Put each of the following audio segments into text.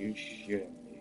You shitting me?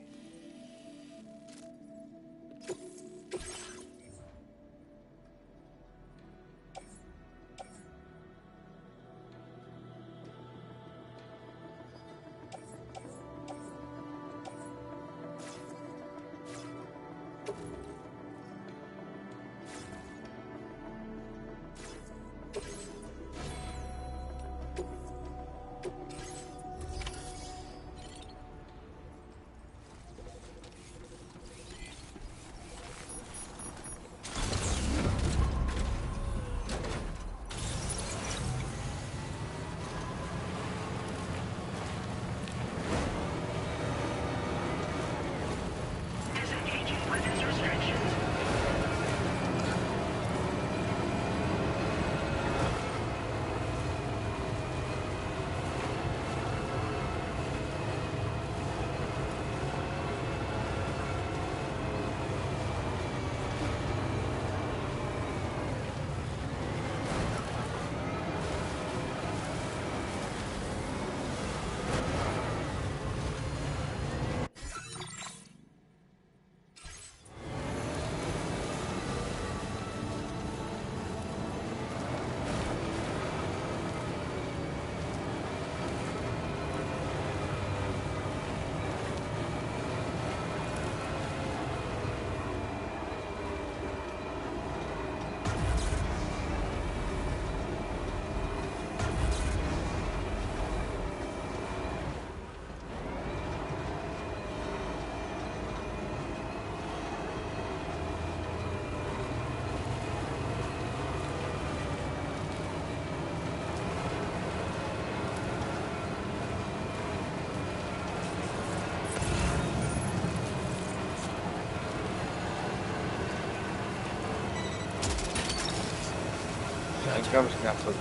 Digamos que nessa.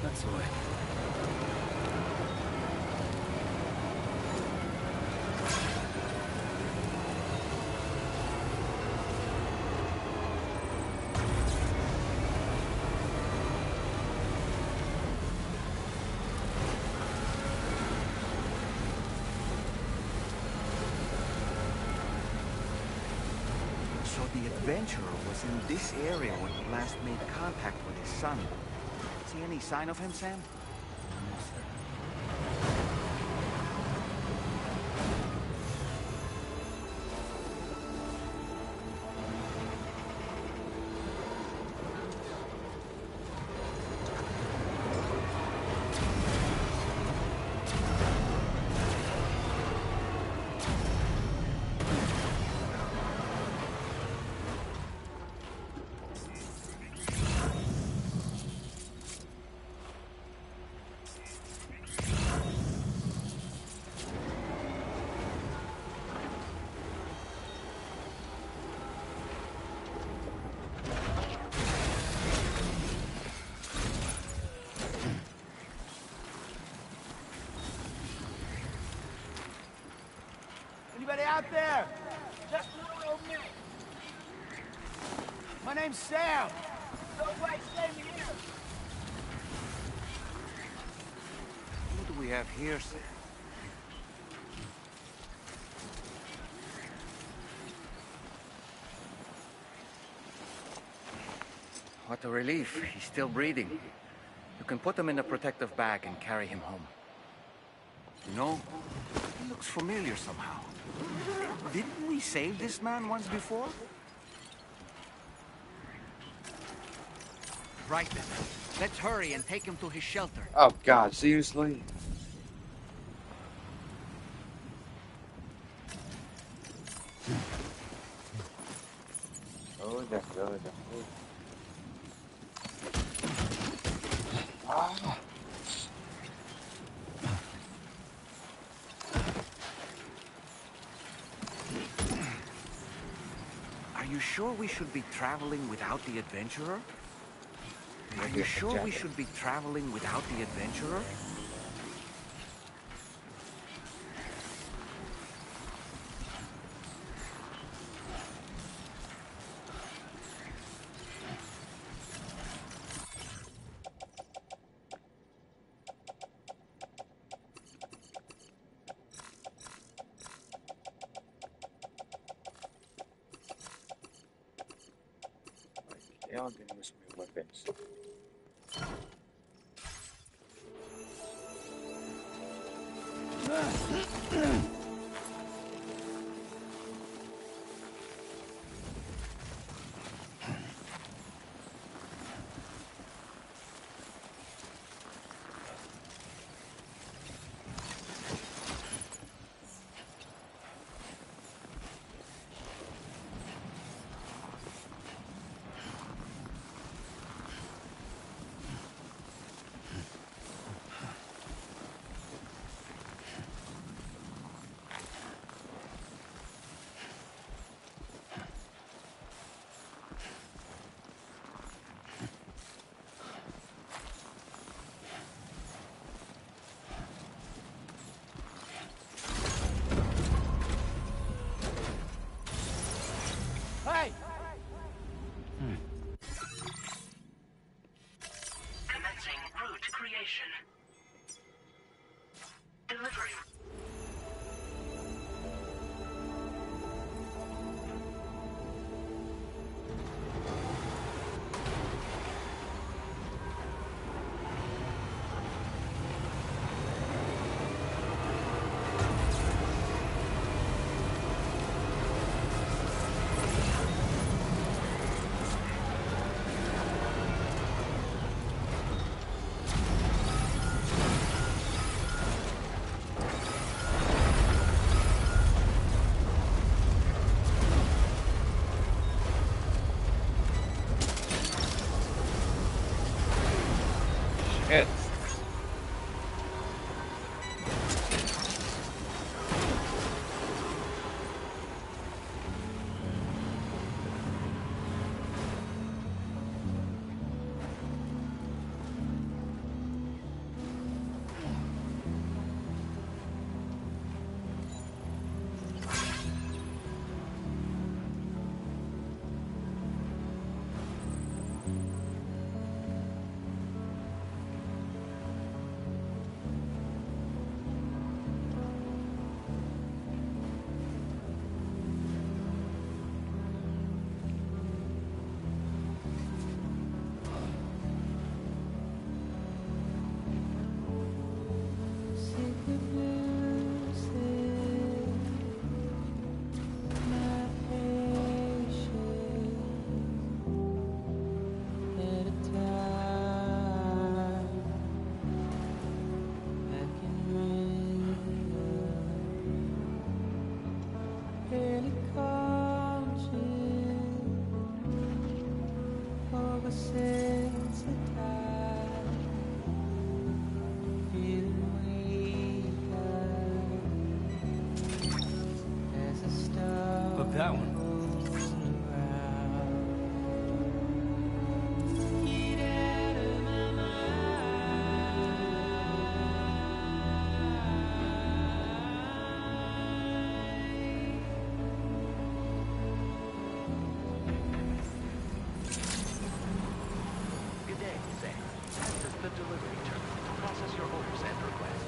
That's the way. So the adventurer was in this area when he last made contact with his son. See any sign of him, Sam? Anybody out there? Just a little old man. My name's Sam. No way, stay here. What do we have here, Sam? What a relief. He's still breathing. You can put him in a protective bag and carry him home. You know, he looks familiar somehow. Didn't we save this man once before? Right then. Let's hurry and take him to his shelter. Oh God, seriously? Oh, that's good. Ah. Are you sure we should be traveling without the adventurer? Are you sure we should be traveling without the adventurer? Y'all can use me weapons. Hey! Commencing route creation. Delivery. Shit. Look, that one. Good day, Sam. This is the delivery terminal to process your orders and requests.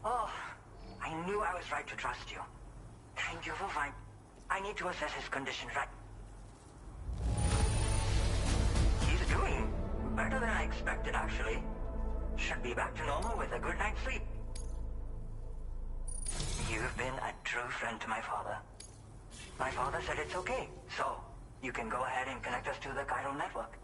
Oh, I knew I was right to trust you. Thank you for fine. I need to assess his condition right. He's doing better than I expected, actually. Should be back to normal with a good night's sleep. You've been a true friend to my father. My father said it's okay, so you can go ahead and connect us to the chiral network.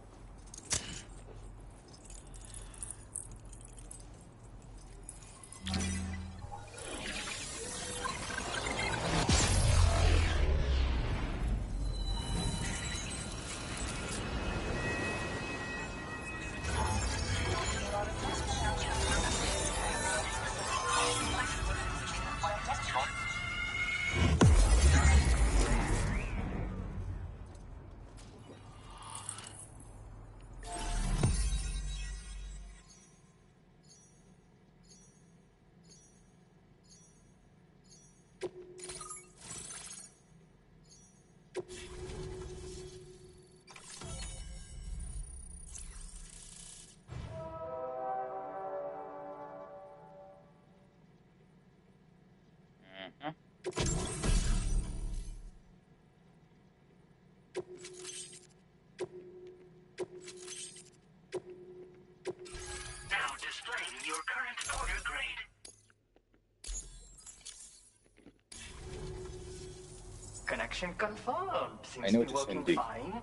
Connection confirmed. I Seems to be noticed working Andy. fine.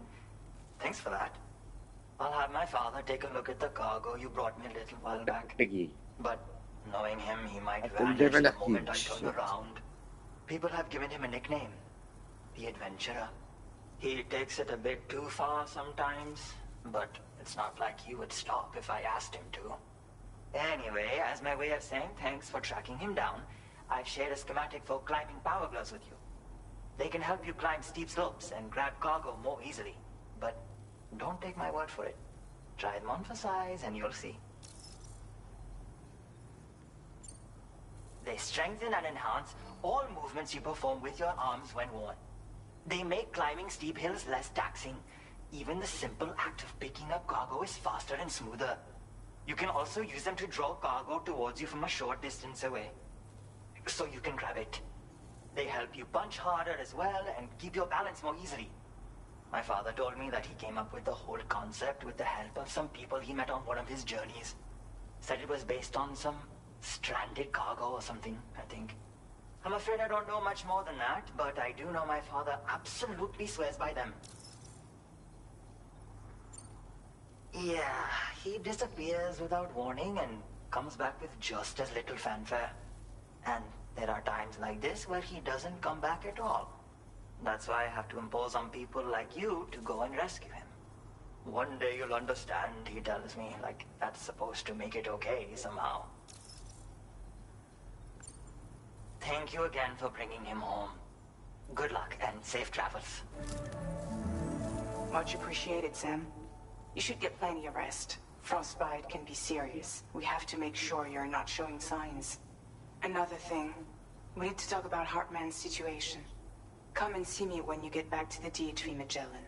Thanks for that. I'll have my father take a look at the cargo you brought me a little while back. Lagi. But knowing him, he might At the vanish level the of moment I huge turn shit. around. People have given him a nickname. The Adventurer. He takes it a bit too far sometimes, but it's not like he would stop if I asked him to. Anyway, as my way of saying thanks for tracking him down, I've shared a schematic for climbing power gloves with you. They can help you climb steep slopes and grab cargo more easily. But don't take my word for it. Try them on for size and you'll see. They strengthen and enhance all movements you perform with your arms when worn. They make climbing steep hills less taxing. Even the simple act of picking up cargo is faster and smoother. You can also use them to draw cargo towards you from a short distance away, so you can grab it. They help you punch harder as well and keep your balance more easily. My father told me that he came up with the whole concept with the help of some people he met on one of his journeys. Said it was based on some stranded cargo or something, I think. I'm afraid I don't know much more than that, but I do know my father absolutely swears by them. Yeah, he disappears without warning and comes back with just as little fanfare. And there are times like this where he doesn't come back at all. That's why I have to impose on people like you to go and rescue him. One day you'll understand, he tells me, like that's supposed to make it okay somehow. Thank you again for bringing him home. Good luck and safe travels. Much appreciated, Sam. You should get plenty of rest. Frostbite can be serious. We have to make sure you're not showing signs. Another thing, we need to talk about Hartman's situation. Come and see me when you get back to the DHV Magellan.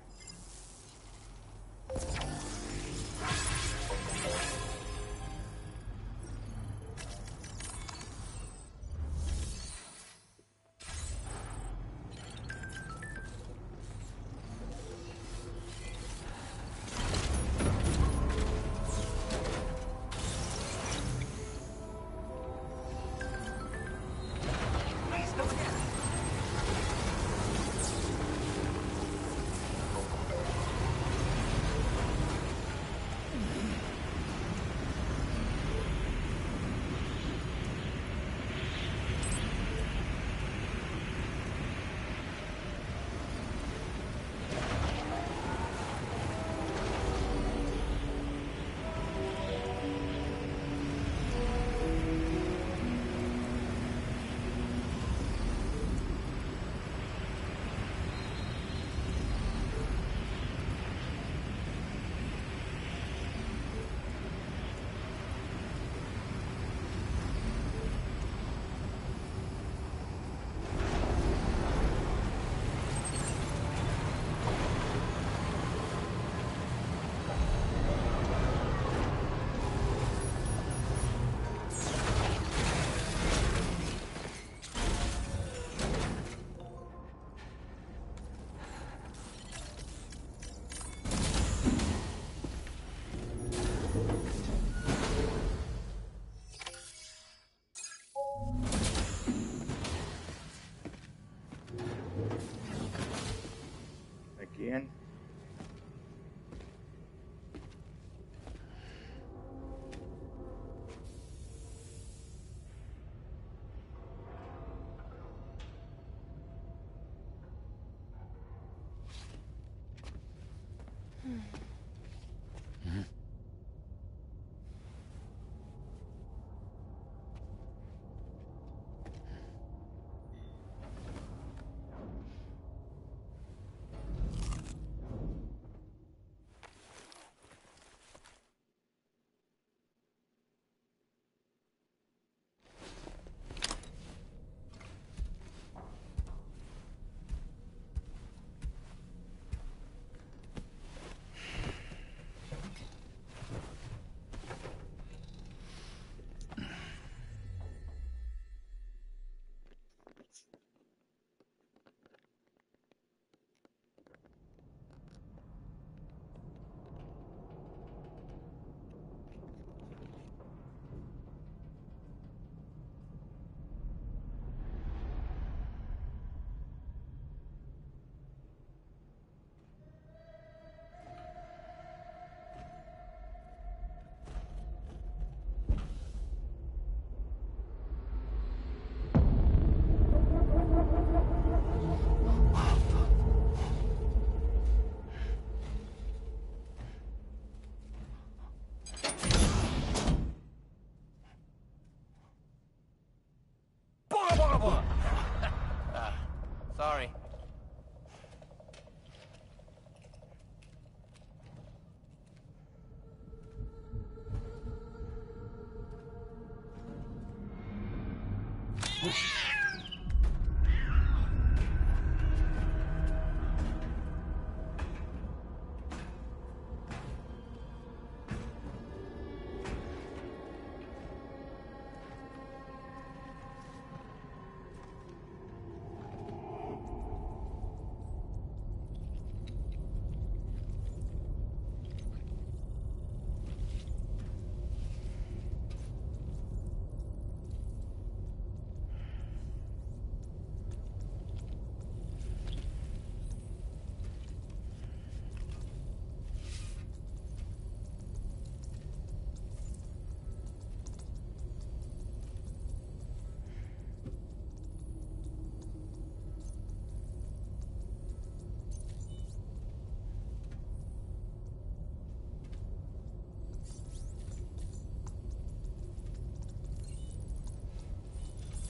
Sorry.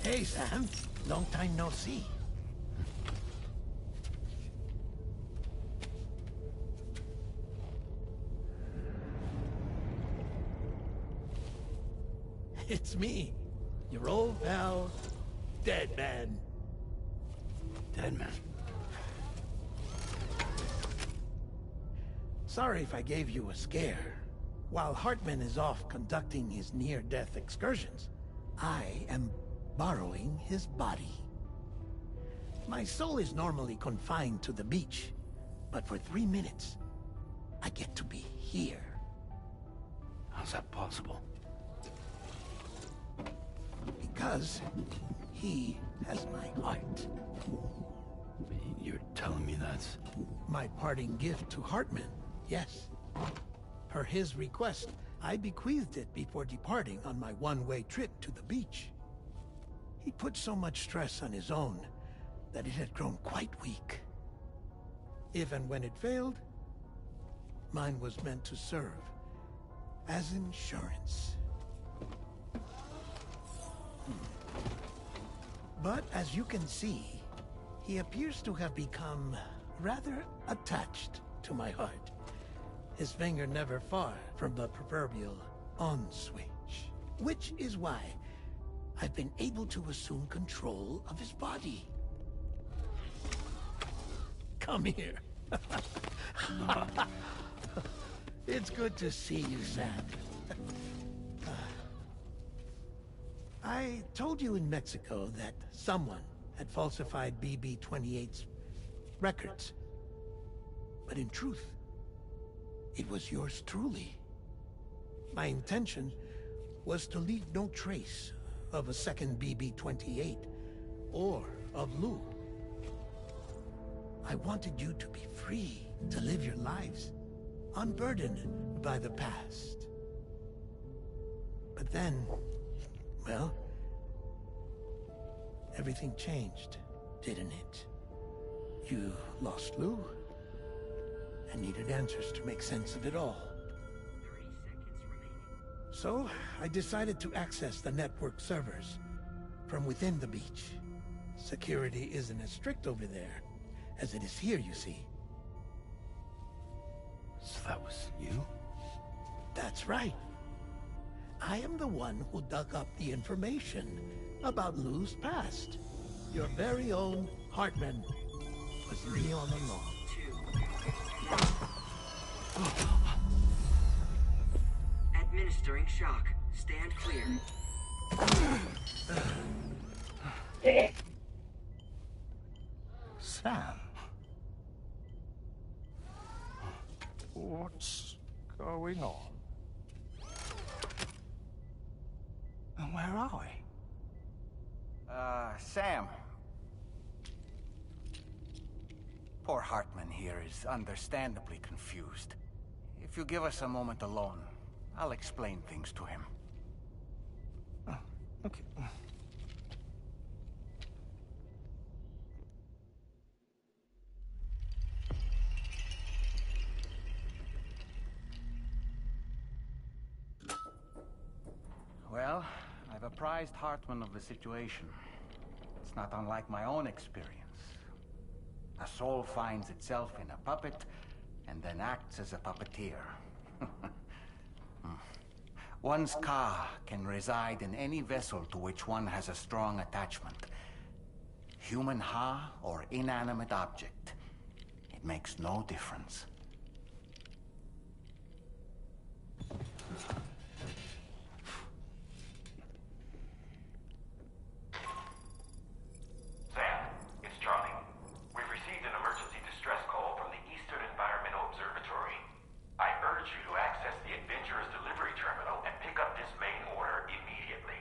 Hey, Sam. Long time no see. It's me, your old pal, Dead Man. Dead Man? Sorry if I gave you a scare. While Hartman is off conducting his near-death excursions, I am borrowing his body. My soul is normally confined to the beach, but for 3 minutes, I get to be here. How's that possible? Because he has my heart. You're telling me that's... My parting gift to Hartman, yes. Per his request, I bequeathed it before departing on my one-way trip to the beach. He put so much stress on his own that it had grown quite weak. If and when it failed, mine was meant to serve as insurance. But as you can see, he appears to have become rather attached to my heart. His finger never far from the proverbial on switch. Which is why I've been able to assume control of his body. Come here. It's good to see you, Sam. I told you in Mexico that someone had falsified BB-28's records. But in truth, it was yours truly. My intention was to leave no trace of a second BB-28 or of Lou. I wanted you to be free to live your lives, unburdened by the past. But then, well, everything changed, didn't it? You lost Lou, and needed answers to make sense of it all. 30 seconds remaining. So, I decided to access the network servers from within the beach. Security isn't as strict over there as it is here, you see. So that was you? That's right. I am the one who dug up the information about Lou's past. Your very own Hartman was me all along. Administering shock. Stand clear. Sam? What's going on? And where are we? Sam. Poor Hartman here is understandably confused. If you give us a moment alone, I'll explain things to him. Oh, okay. Well, I've apprised Hartman of the situation. It's not unlike my own experience. A soul finds itself in a puppet, and then acts as a puppeteer. One's ka can reside in any vessel to which one has a strong attachment. Human ha or inanimate object. It makes no difference. Sam, it's Charlie. We've received an emergency distress call from the Eastern Environmental Observatory. I urge you to access the Adventurer's delivery terminal and pick up this main order immediately.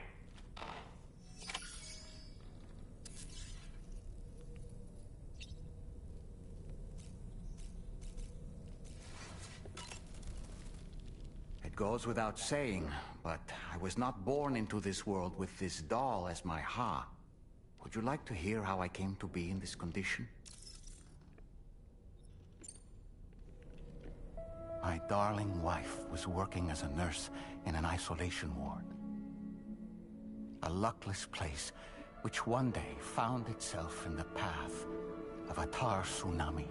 It goes without saying, but I was not born into this world with this doll as my ha. Would you like to hear how I came to be in this condition? My darling wife was working as a nurse in an isolation ward. A luckless place which one day found itself in the path of a tar tsunami,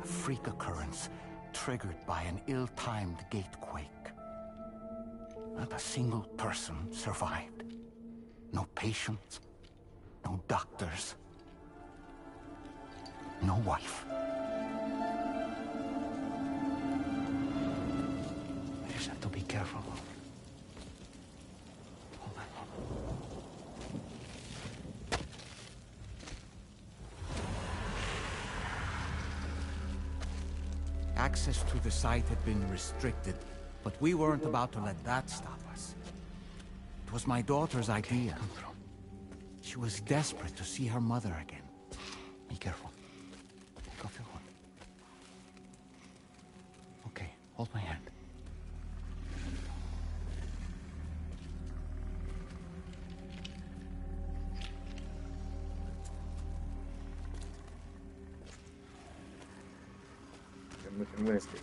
a freak occurrence triggered by an ill-timed gatequake. Not a single person survived. No patients, no doctors, no wife. I just have to be careful. Hold on. Access to the site had been restricted, but we weren't about to let that stop us. It was my daughter's idea. She was desperate to see her mother again. Be careful. Take off your hood. Okay, hold my hand. I'm gonna stay.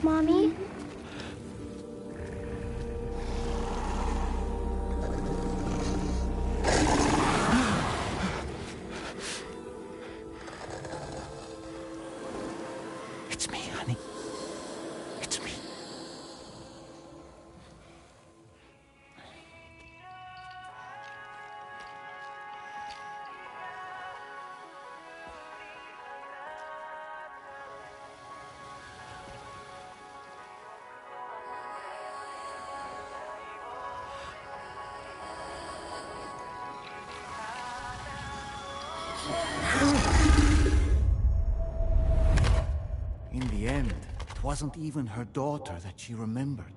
Mommy? It's me, honey. It's me. In the end, it wasn't even her daughter that she remembered.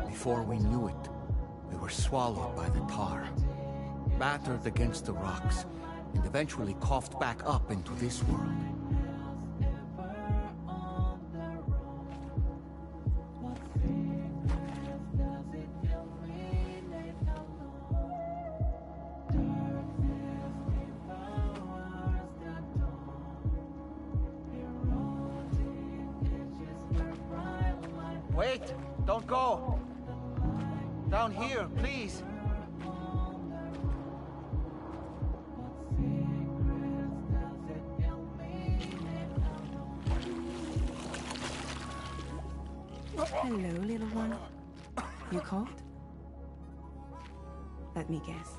Before we knew it, we were swallowed by the tar, battered against the rocks, and eventually coughed back up into this world. Wait! Don't go! Down here, please! Hello, little one. You cold? Let me guess.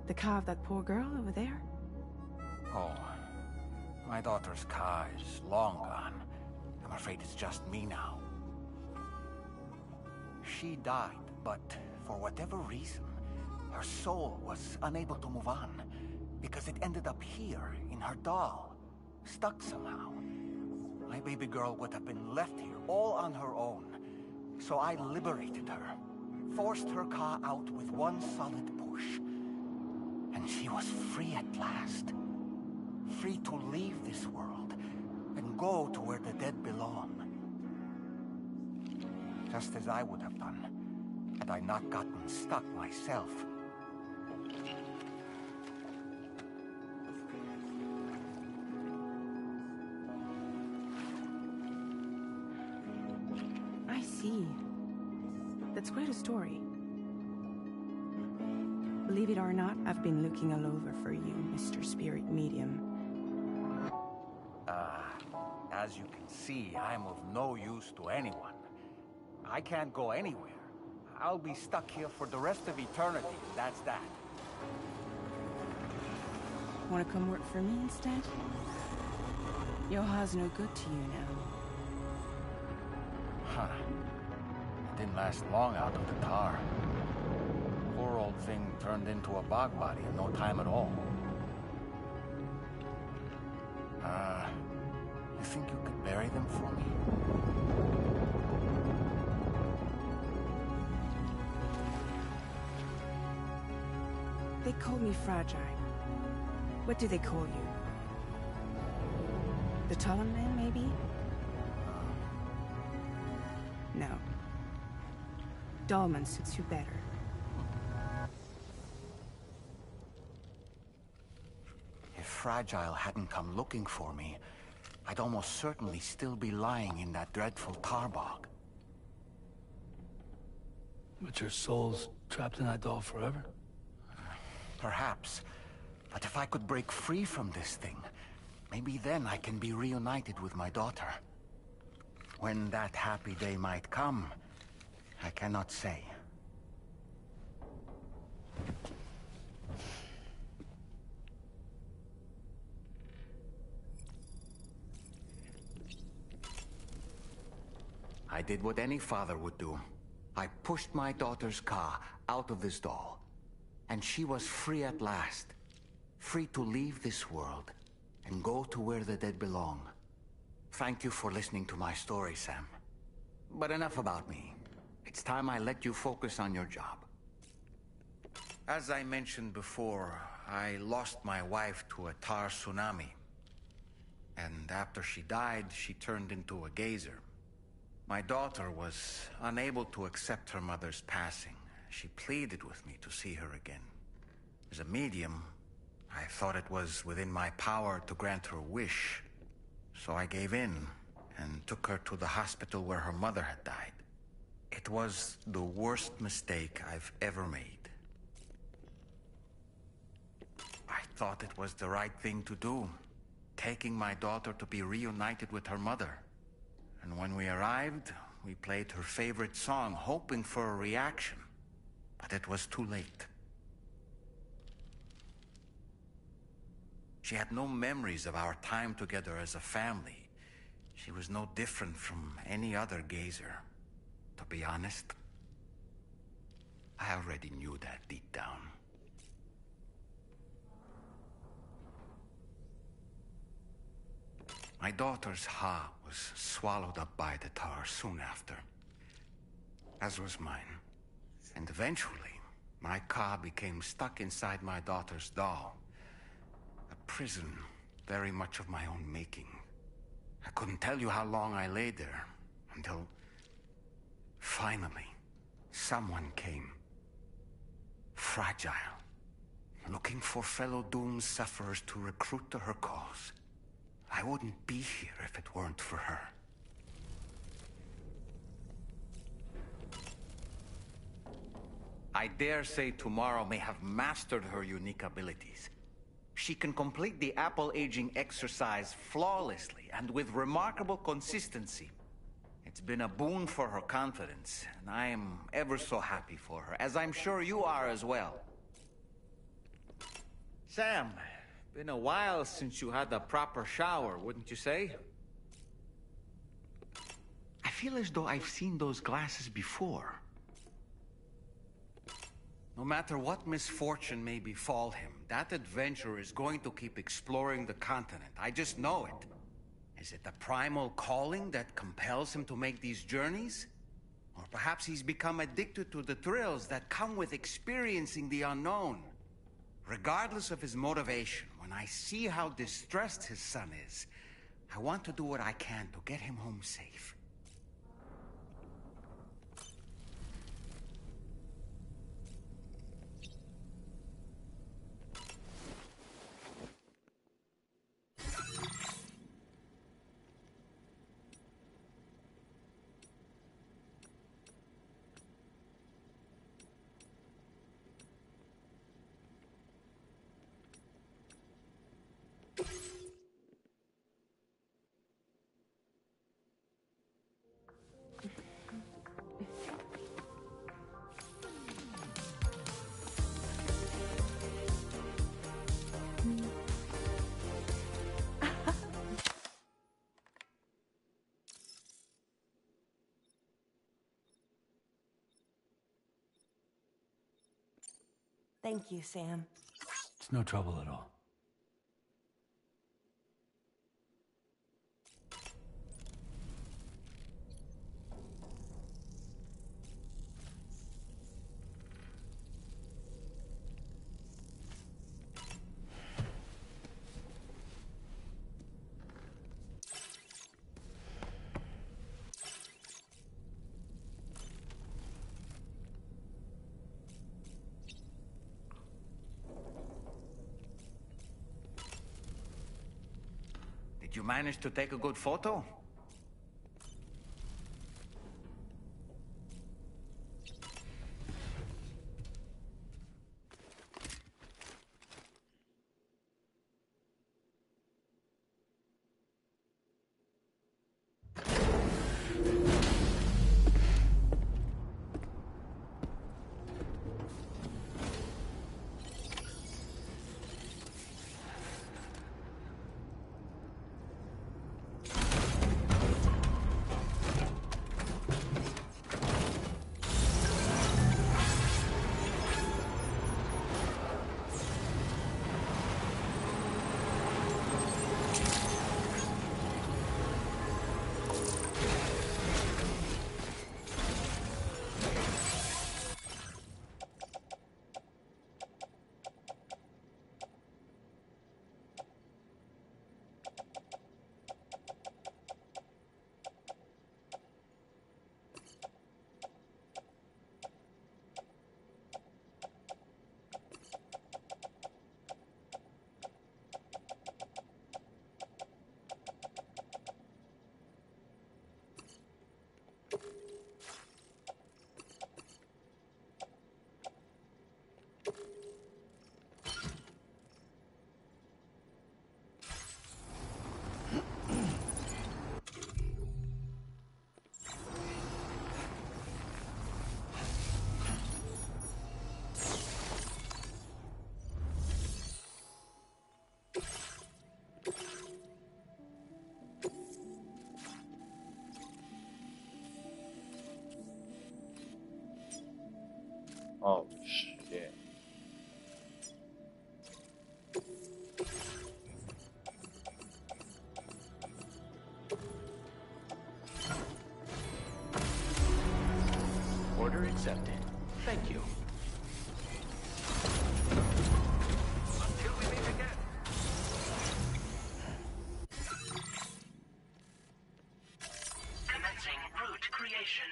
The car of that poor girl over there? Oh, my daughter's car is long gone. I'm afraid it's just me now. She died, but for whatever reason, Her soul was unable to move on, because it ended up here, in her doll, stuck somehow. My baby girl would have been left here, all on her own. So I liberated her, forced her Ka out with one solid push. And she was free at last. Free to leave this world, and go to where the dead belong. Just as I would have done, had I not gotten stuck myself. I see. That's quite a story. Believe it or not, I've been looking all over for you, Mr. Spirit Medium. As you can see, I'm of no use to anyone. I can't go anywhere. I'll be stuck here for the rest of eternity, that's that. Want to come work for me instead? Yoha's no good to you now. Huh. It didn't last long out of the tar. Poor old thing turned into a bog body in no time at all. You think you could bury them for me? They call me fragile. What do they call you? The Talon Man, maybe? No. Dahlman suits you better. If Fragile hadn't come looking for me, I'd almost certainly still be lying in that dreadful tar bog. But your soul's trapped in that doll forever? Perhaps. But if I could break free from this thing, maybe then I can be reunited with my daughter. When that happy day might come, I cannot say. I did what any father would do. I pushed my daughter's Ka out of this doll. And she was free at last. Free to leave this world and go to where the dead belong. Thank you for listening to my story, Sam. But enough about me. It's time I let you focus on your job. As I mentioned before, I lost my wife to a tar tsunami. And after she died, she turned into a geyser. My daughter was unable to accept her mother's passing. She pleaded with me to see her again. As a medium, I thought it was within my power to grant her wish. So I gave in and took her to the hospital where her mother had died. It was the worst mistake I've ever made. I thought it was the right thing to do, taking my daughter to be reunited with her mother. And when we arrived, we played her favorite song, hoping for a reaction. But it was too late. She had no memories of our time together as a family. She was no different from any other gazer. To be honest, I already knew that deep down. My daughter's Ha was swallowed up by the tar soon after, as was mine. And eventually, my Ka became stuck inside my daughter's doll. A prison very much of my own making. I couldn't tell you how long I lay there, until finally, someone came. Fragile. Looking for fellow doomed sufferers to recruit to her cause. I wouldn't be here if it weren't for her. I dare say tomorrow may have mastered her unique abilities. She can complete the apple aging exercise flawlessly and with remarkable consistency. It's been a boon for her confidence, and I am ever so happy for her, as I'm sure you are as well. Sam, been a while since you had a proper shower, wouldn't you say? I feel as though I've seen those glasses before. No matter what misfortune may befall him, that adventurer is going to keep exploring the continent. I just know it. Is it the primal calling that compels him to make these journeys? Or perhaps he's become addicted to the thrills that come with experiencing the unknown. Regardless of his motivation, when I see how distressed his son is, I want to do what I can to get him home safe. Thank you, Sam. It's no trouble at all. Did you manage to take a good photo? Oh, shit. Order accepted. Thank you. Until we meet again. Commencing route creation.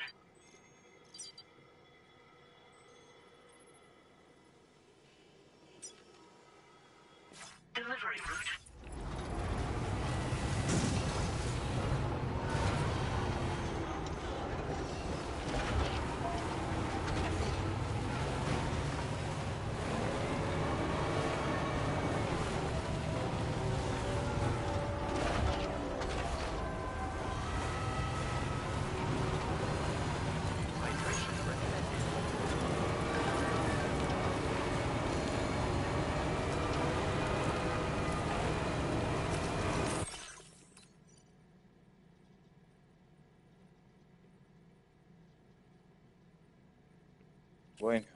Delivery route. Hydration recommended. Bueno.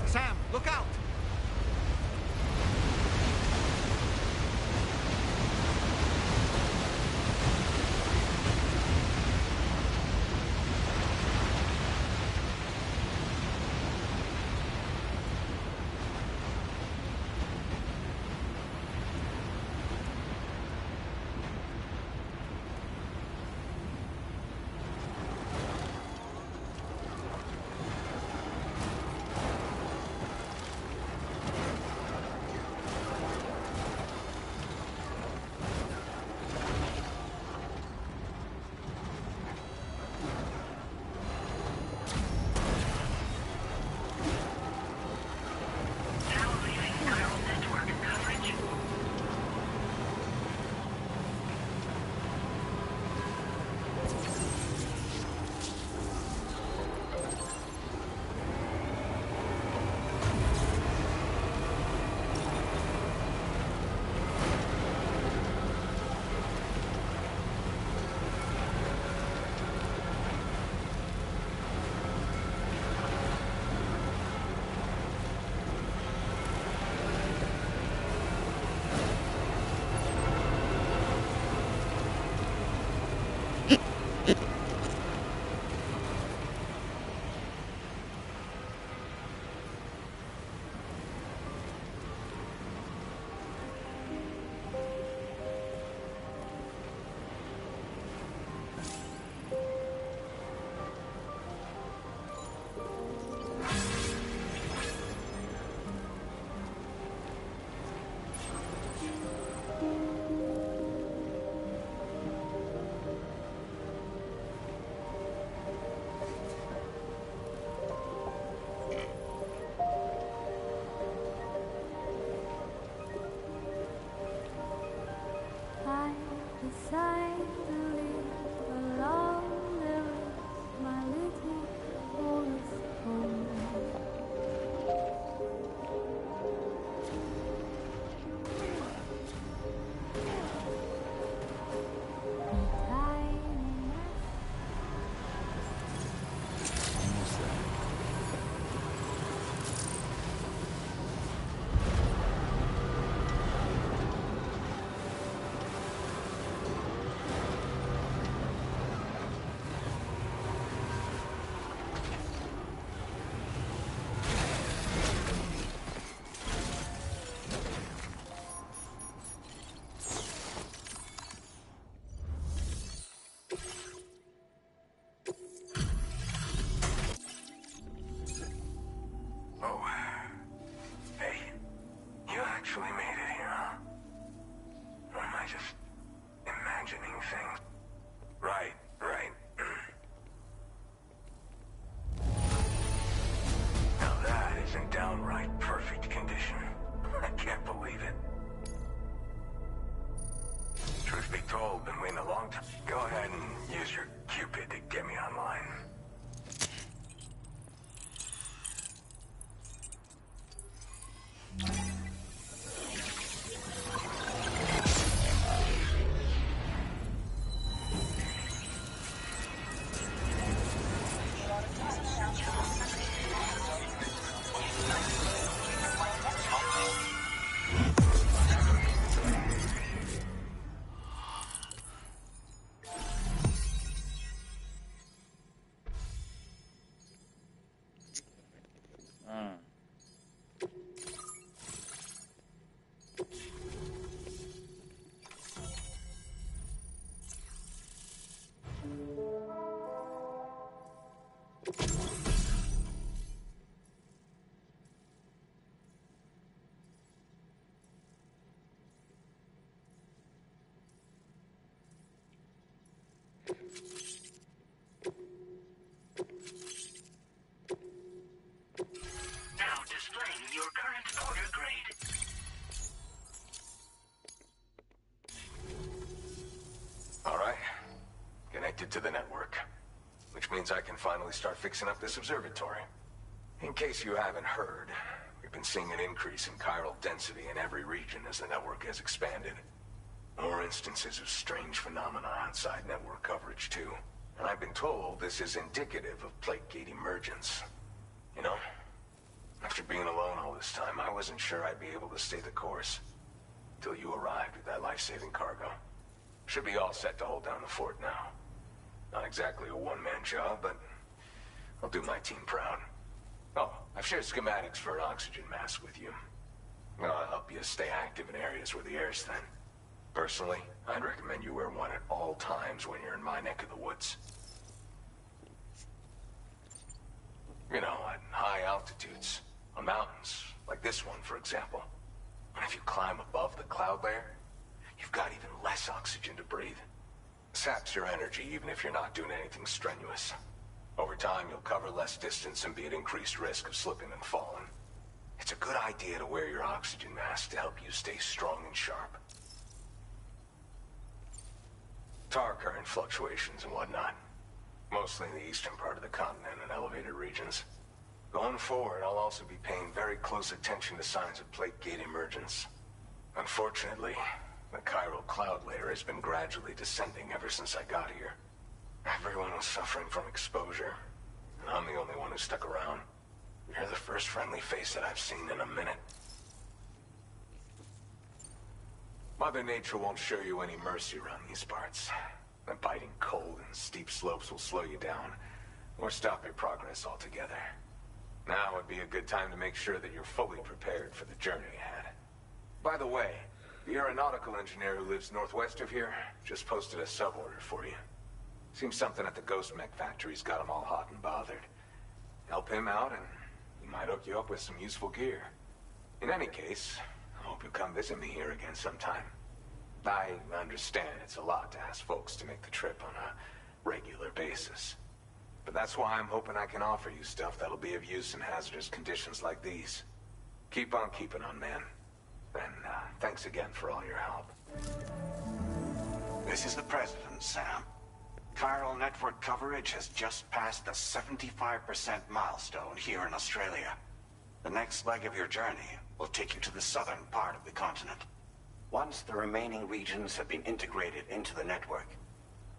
Sam, look out! I decide to live alone. There is my little forest home. A tiny nest. Almost there. Oh. Hey, you actually made it here, huh? Or am I just imagining things? Right, right. Now that is in downright perfect condition. I can't believe it. Truth be told, been waiting a long time. Go ahead and use your Cupid to get me online. means I can finally start fixing up this observatory. In case you haven't heard, we've been seeing an increase in chiral density in every region as the network has expanded. More instances of strange phenomena outside network coverage, too. And I've been told this is indicative of plate gate emergence. You know, after being alone all this time, I wasn't sure I'd be able to stay the course. Till you arrived with that life-saving cargo. Should be all set to hold down the fort now. Not exactly a one-man job, but I'll do my team proud. Oh, I've shared schematics for an oxygen mask with you. I'll help you stay active in areas where the air's thin. Personally, I'd recommend you wear one at all times when you're in my neck of the woods. You know, at high altitudes, on mountains, like this one, for example. And if you climb above the cloud layer, you've got even less oxygen to breathe. Saps your energy even if you're not doing anything strenuous. Over time, you'll cover less distance and be at increased risk of slipping and falling. It's a good idea to wear your oxygen mask to help you stay strong and sharp. Tar current fluctuations and whatnot. Mostly in the eastern part of the continent and elevated regions. Going forward, I'll also be paying very close attention to signs of plate gate emergence. Unfortunately, the chiral cloud layer has been gradually descending ever since I got here. Everyone was suffering from exposure, and I'm the only one who stuck around. You're the first friendly face that I've seen in a minute. Mother Nature won't show you any mercy around these parts. The biting cold and steep slopes will slow you down, or stop your progress altogether. Now would be a good time to make sure that you're fully prepared for the journey ahead. By the way, the aeronautical engineer who lives northwest of here just posted a sub-order for you. Seems something at the Ghost Mech factory's got him all hot and bothered. Help him out and he might hook you up with some useful gear. In any case, I hope you'll come visit me here again sometime. I understand it's a lot to ask folks to make the trip on a regular basis. But that's why I'm hoping I can offer you stuff that'll be of use in hazardous conditions like these. Keep on keeping on, man. And thanks again for all your help. This is the President, Sam. Chiral network coverage has just passed the 75% milestone here in Australia. The next leg of your journey will take you to the southern part of the continent. Once the remaining regions have been integrated into the network,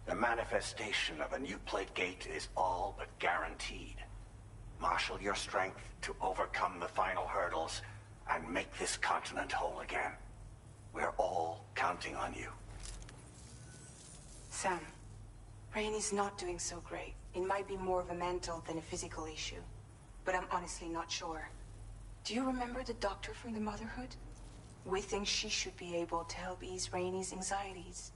the manifestation of a new plate gate is all but guaranteed. Marshal your strength to overcome the final hurdles and make this continent whole again. We're all counting on you. Sam, Rainey's not doing so great. It might be more of a mental than a physical issue, but I'm honestly not sure. Do you remember the doctor from the Motherhood? We think she should be able to help ease Rainey's anxieties.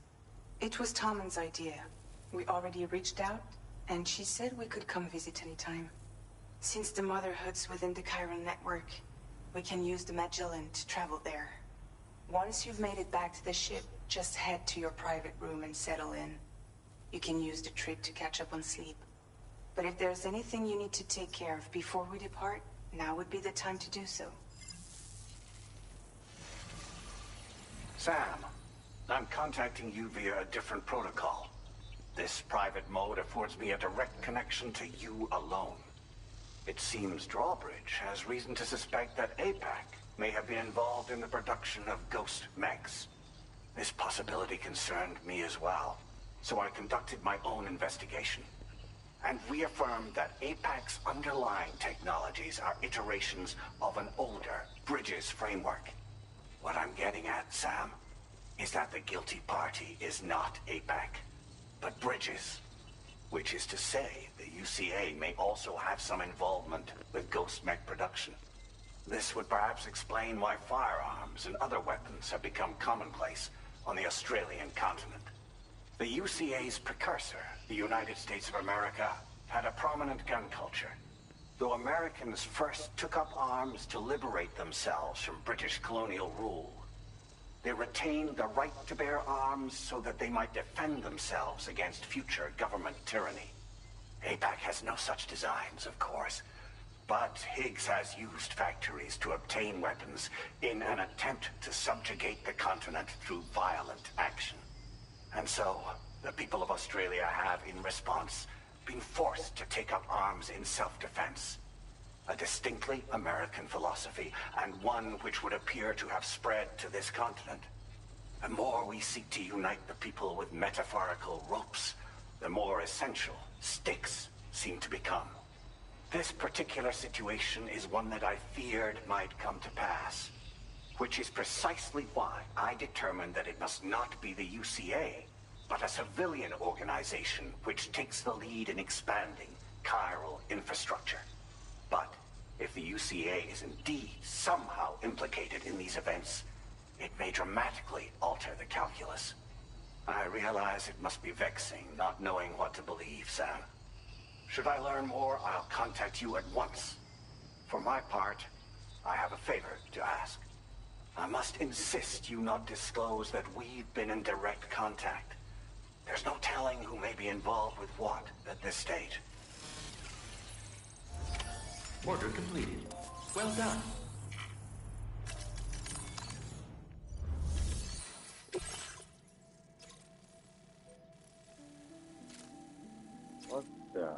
It was Tommen's idea. We already reached out, and she said we could come visit anytime. Since the Motherhood's within the Chiron network, we can use the Magellan to travel there. Once you've made it back to the ship, just head to your private room and settle in. You can use the trip to catch up on sleep. But if there's anything you need to take care of before we depart, now would be the time to do so. Sam, I'm contacting you via a different protocol. This private mode affords me a direct connection to you alone. It seems Drawbridge has reason to suspect that APAC may have been involved in the production of ghost mechs. This possibility concerned me as well, so I conducted my own investigation and reaffirmed that APAC's underlying technologies are iterations of an older Bridges framework. What I'm getting at, Sam, is that the guilty party is not APAC, but Bridges. Which is to say, the UCA may also have some involvement with ghost mech production. This would perhaps explain why firearms and other weapons have become commonplace on the Australian continent. The UCA's precursor, the United States of America, had a prominent gun culture. Though Americans first took up arms to liberate themselves from British colonial rule, they retained the right to bear arms so that they might defend themselves against future government tyranny. APAC has no such designs, of course, but Higgs has used factories to obtain weapons in an attempt to subjugate the continent through violent action. And so, the people of Australia have, in response, been forced to take up arms in self-defense. A distinctly American philosophy, and one which would appear to have spread to this continent. The more we seek to unite the people with metaphorical ropes, the more essential stakes seem to become. This particular situation is one that I feared might come to pass, which is precisely why I determined that it must not be the UCA, but a civilian organization which takes the lead in expanding chiral infrastructure. But if the UCA is indeed somehow implicated in these events, it may dramatically alter the calculus. I realize it must be vexing not knowing what to believe, Sam. Should I learn more, I'll contact you at once. For my part, I have a favor to ask. I must insist you not disclose that we've been in direct contact. There's no telling who may be involved with what at this stage. Order completed. Well done. What the?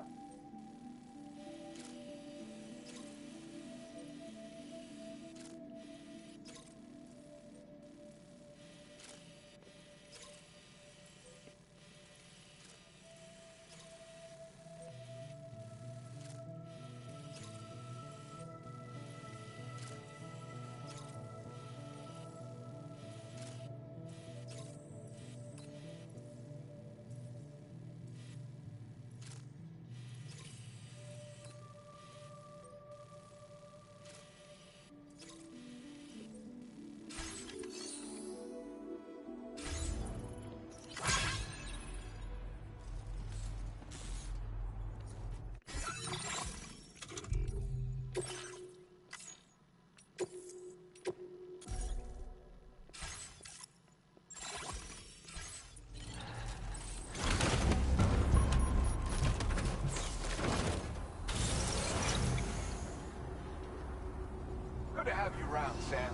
Good to have you around, Sam.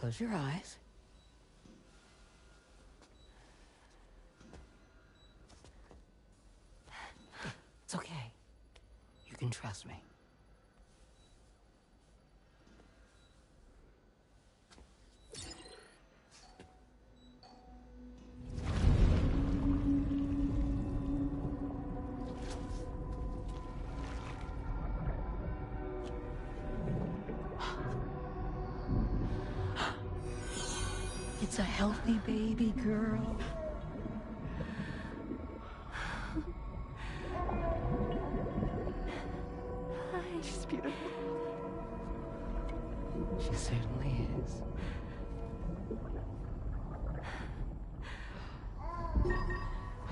Close your eyes. It's okay. You can trust me. It's a healthy baby girl. She's beautiful. She certainly is.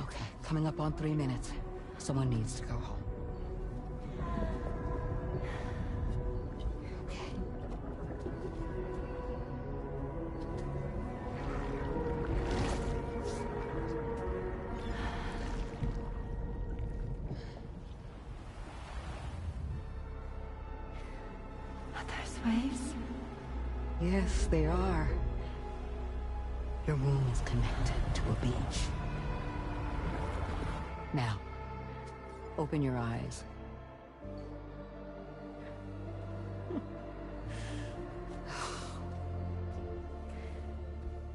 Okay, coming up on 3 minutes. Someone needs to go home. Waves? Yes, they are. Your womb is connected to a beach. Now, open your eyes.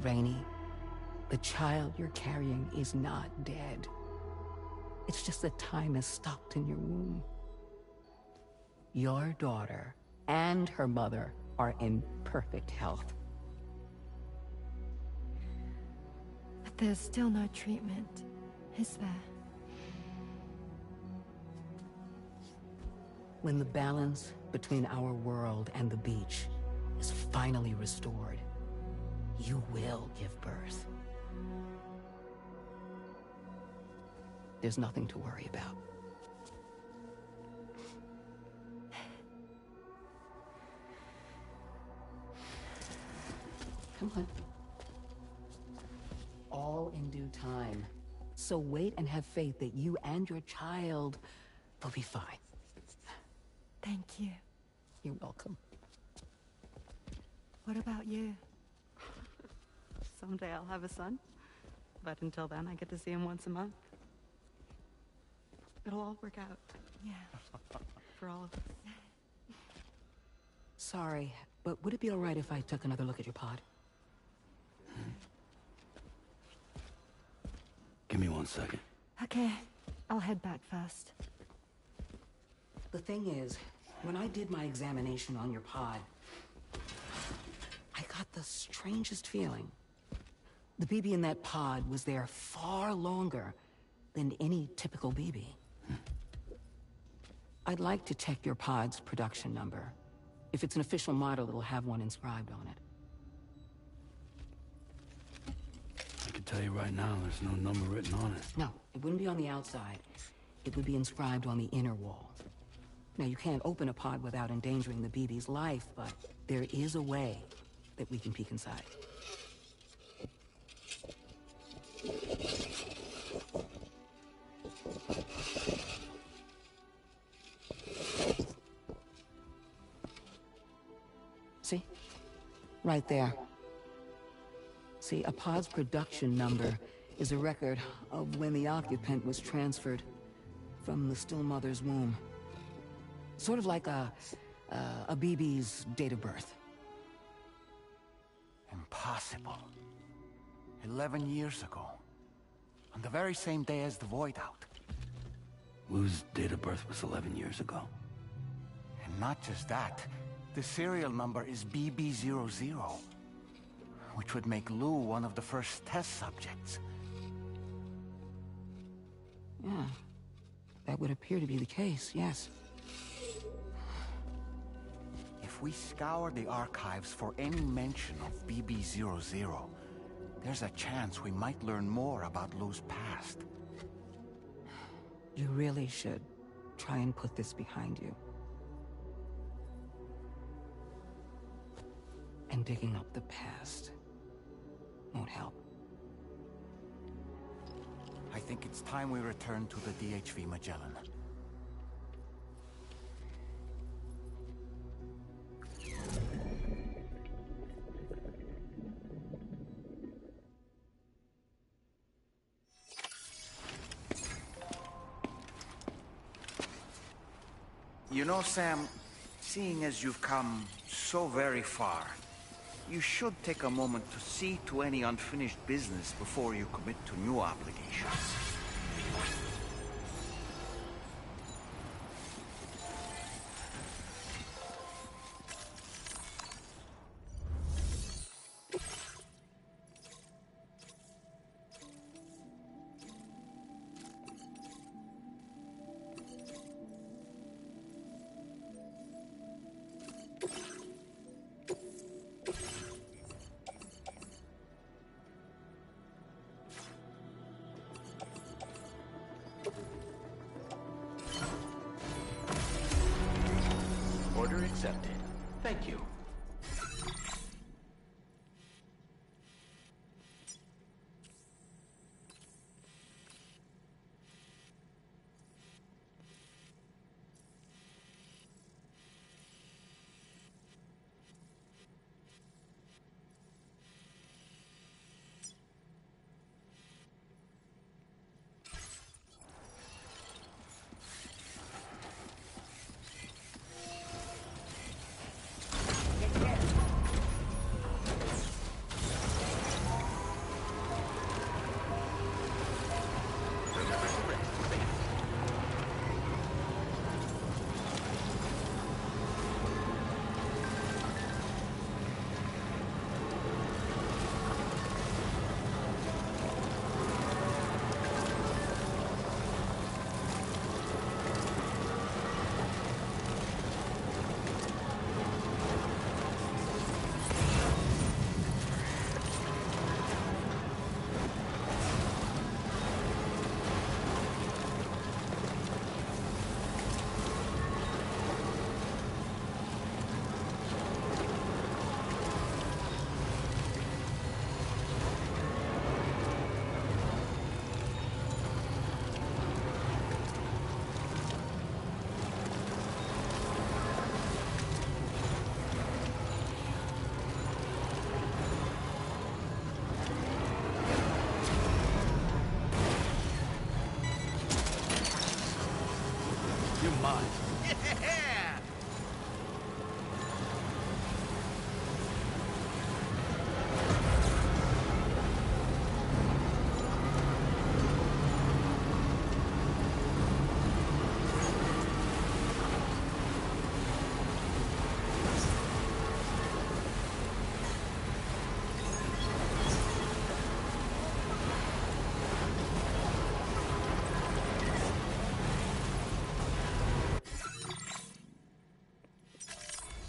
Rainey, the child you're carrying is not dead. It's just that time has stopped in your womb. Your daughter and her mother are in perfect health. But there's still no treatment, is there? When the balance between our world and the beach is finally restored, you will give birth. There's nothing to worry about. Come on. All in due time. So wait and have faith that you and your child will be fine. Thank you. You're welcome. What about you? Someday I'll have a son, but until then I get to see him once a month. It'll all work out. Yeah. For all of us. Sorry, but would it be all right if I took another look at your pod? Give me 1 second. Okay, I'll head back first. The thing is, when I did my examination on your pod, I got the strangest feeling. The BB in that pod was there far longer than any typical BB. I'd like to check your pod's production number. If it's an official model, it'll have one inscribed on it. I can tell you right now, there's no number written on it. No, it wouldn't be on the outside. It would be inscribed on the inner wall. Now, you can't open a pod without endangering the BB's life, but there is a way that we can peek inside. See? Right there. See, a pod's production number is a record of when the occupant was transferred from the still mother's womb. Sort of like a BB's date of birth. Impossible. 11 years ago. On the very same day as the Void Out. Lou's date of birth was 11 years ago. And not just that, the serial number is BB00, which would make Lou one of the first test subjects. Yeah, that would appear to be the case, yes. If we scour the archives for any mention of BB00, there's a chance we might learn more about Lou's past. You really should try and put this behind you. And digging up the past won't help. I think it's time we return to the DHV Magellan. You know, Sam, seeing as you've come so very far, you should take a moment to see to any unfinished business before you commit to new obligations. Order accepted. Thank you. You're mine. Yeah!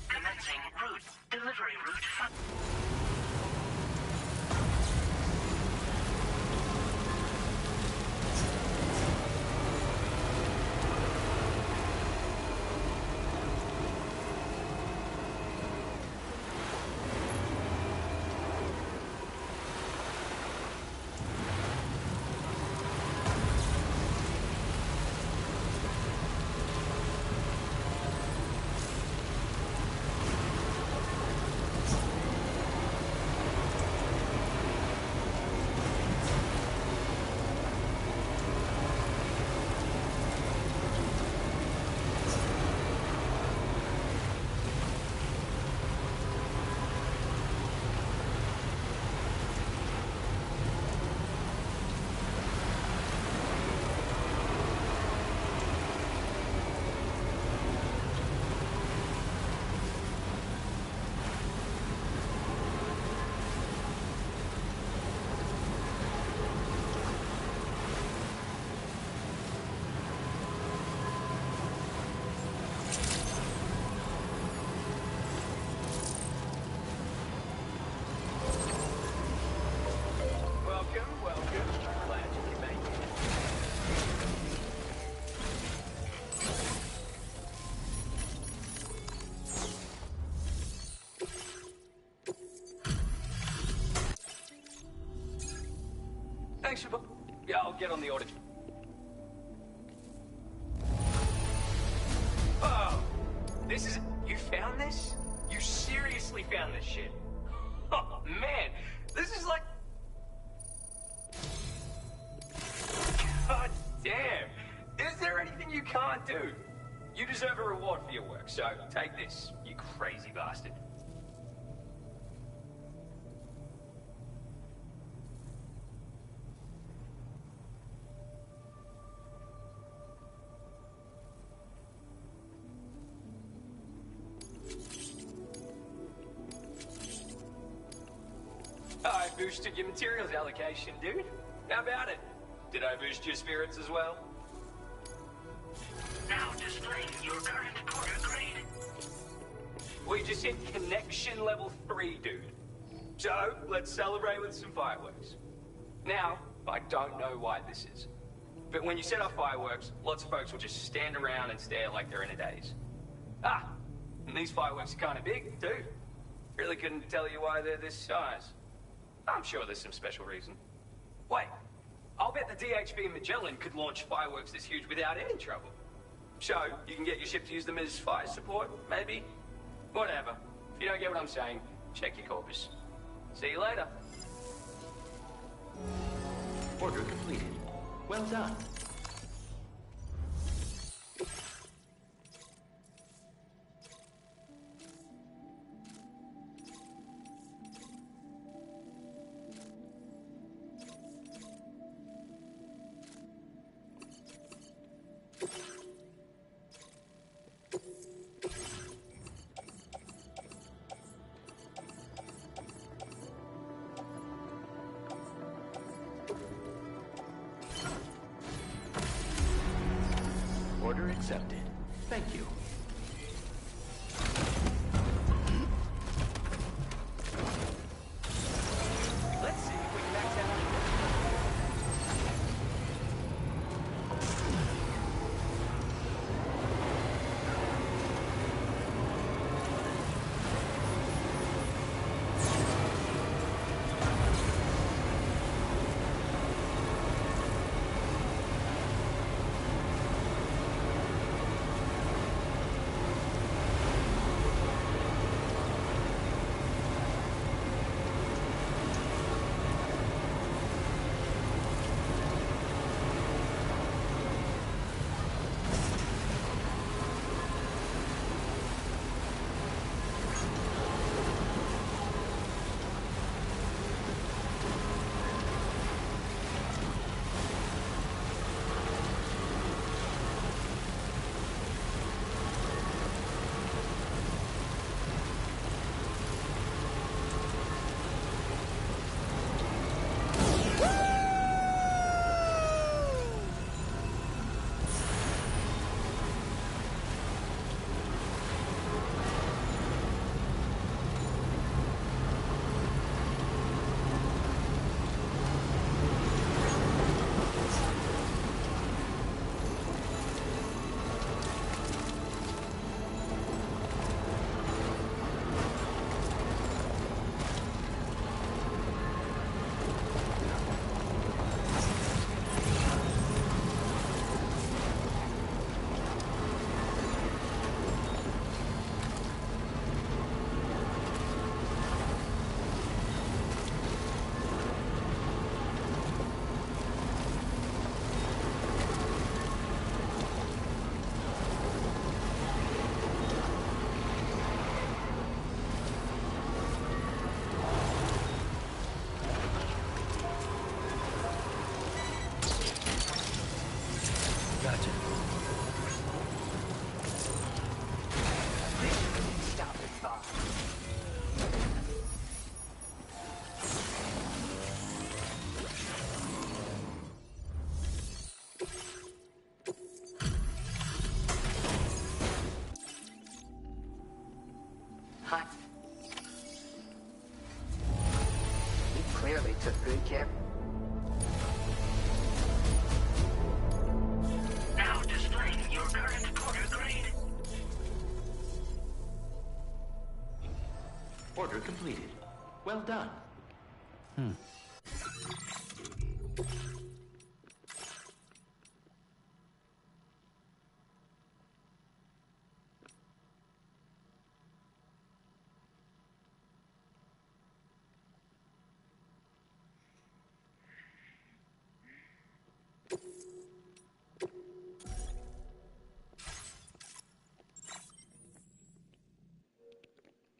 Commencing route. Delivery route. Thanks, Shabbat. Yeah, I'll get on the order. Oh, this is... You found this? You seriously found this shit? Oh, man. This is like... God damn. Is there anything you can't do? You deserve a reward for your work, so take this, you crazy bastard. I boosted your materials allocation, dude. How about it? Did I boost your spirits as well? Now displaying your current quarter grade. We just hit connection level 3, dude. So, let's celebrate with some fireworks. Now, I don't know why this is, but when you set off fireworks, lots of folks will just stand around and stare like they're in a daze. Ah, and these fireworks are kind of big, too. Really couldn't tell you why they're this size. I'm sure there's some special reason. Wait, I'll bet the DHV in Magellan could launch fireworks this huge without any trouble. So, you can get your ship to use them as fire support, maybe? Whatever. If you don't get what I'm saying, check your corpus. See you later. Order completed. Well done. Order accepted. Thank you. Let's see if we can max out. Gotcha. Stop it, Bob. Hot. You clearly took good care. Now displaying your current quarter grade. Order completed. Well done.